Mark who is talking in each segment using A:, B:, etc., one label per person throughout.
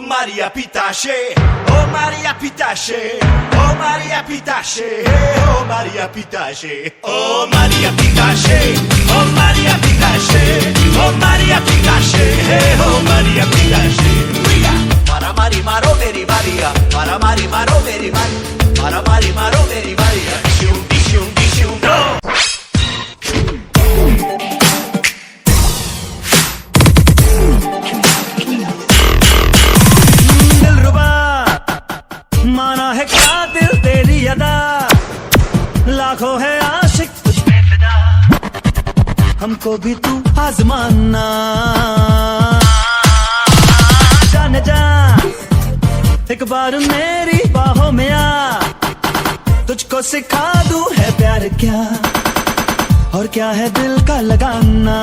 A: Maria Pitache, oh Maria Pitache, oh Maria Pitache, oh Maria Pitache, oh Maria Pitache, oh Maria Pitache, oh Maria Pitache, oh Maria Pitache. Para Mari Maro Veri Maria, para Mari Maro Veri Maria, para Mari Maro Veri Maria, shum shum shum no. माना है क्या दिल तेरी अदा लाखों है आशिक तुझ पे फिदा हमको भी तू आजमाना जाने जा एक बार मेरी बाहों में आ तुझको सिखा दूं है प्यार क्या और क्या है दिल का लगाना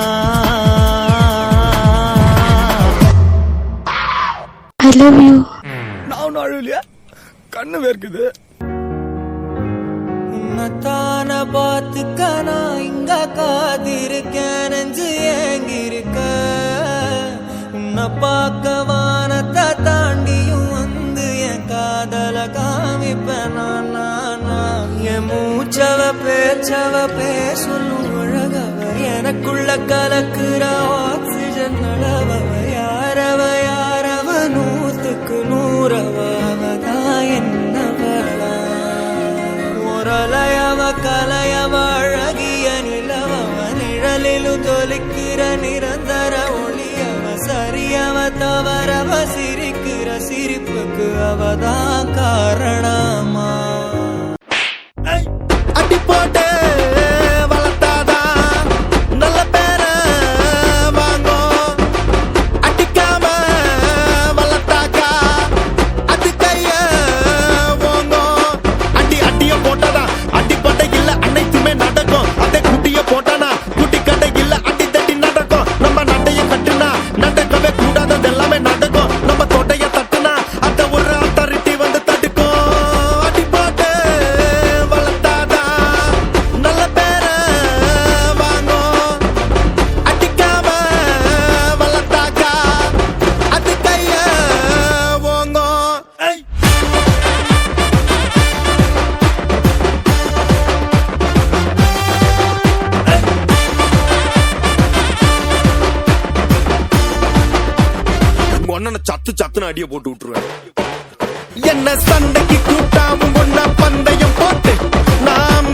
B: I love you.
C: நான் அழுவலையா கண்ணு வேர்க்குது
D: உன்னத்தான பார்த்துக்கனா இங்க காதிருக்கேன் நெஞ்சு ஏங்கிருக்க உன்னை பார்க்க வானத்தை தாண்டியும் வந்து என் காதல காமிப்பேன் என் மூச்சவ பேச்சவ பேசணும் அழகவ எனக்குள்ள கலக்குற ஆக்சிஜன் அளவ யாரவ யாரவ நூத்துக்கு நூறவதான் என்னவளா ஒரலையவ கலையவ அழகிய நிலவவ நிழலிலும் தொலிக்கிற நிரந்தர ஒளியவ சரியவ தவறவ சிரிக்கிற சிரிப்புக்கு அவதான் காரணமா
A: அடி போட்டு வளர்த்தாதான் நல்ல பேர வாங்கும் அடிக்காம வளர்த்தாக்கா அது கைய வாங்கும் அடி அடிய போட்டதா அடி பட்டை இல்ல அனைத்துமே நடக்கும் அதை குட்டிய போட்டானா குட்டி கடை இல்ல அடி தட்டி நடக்கும் நம்ம நட்டைய கட்டுனா நடக்கவே கூடாதது எல்லாமே நடக்கும் நம்ம தொட்டைய தட்டுனா அத ஒரு அத்தாரிட்டி வந்து தடுக்கும் அடி போட்டு வளர்த்தாதா நல்ல பேர வாங்கும் அடிக்காம வளர்த்தாக்கா அது கைய வாங்கும்
C: ஒன்னு சத்து சத்துன்னு அடிய போட்டு விட்டுருவேன்
A: என்ன சண்டைக்கு கூட்டாவும் ஒன்ன பந்தயம் போட்டு நான்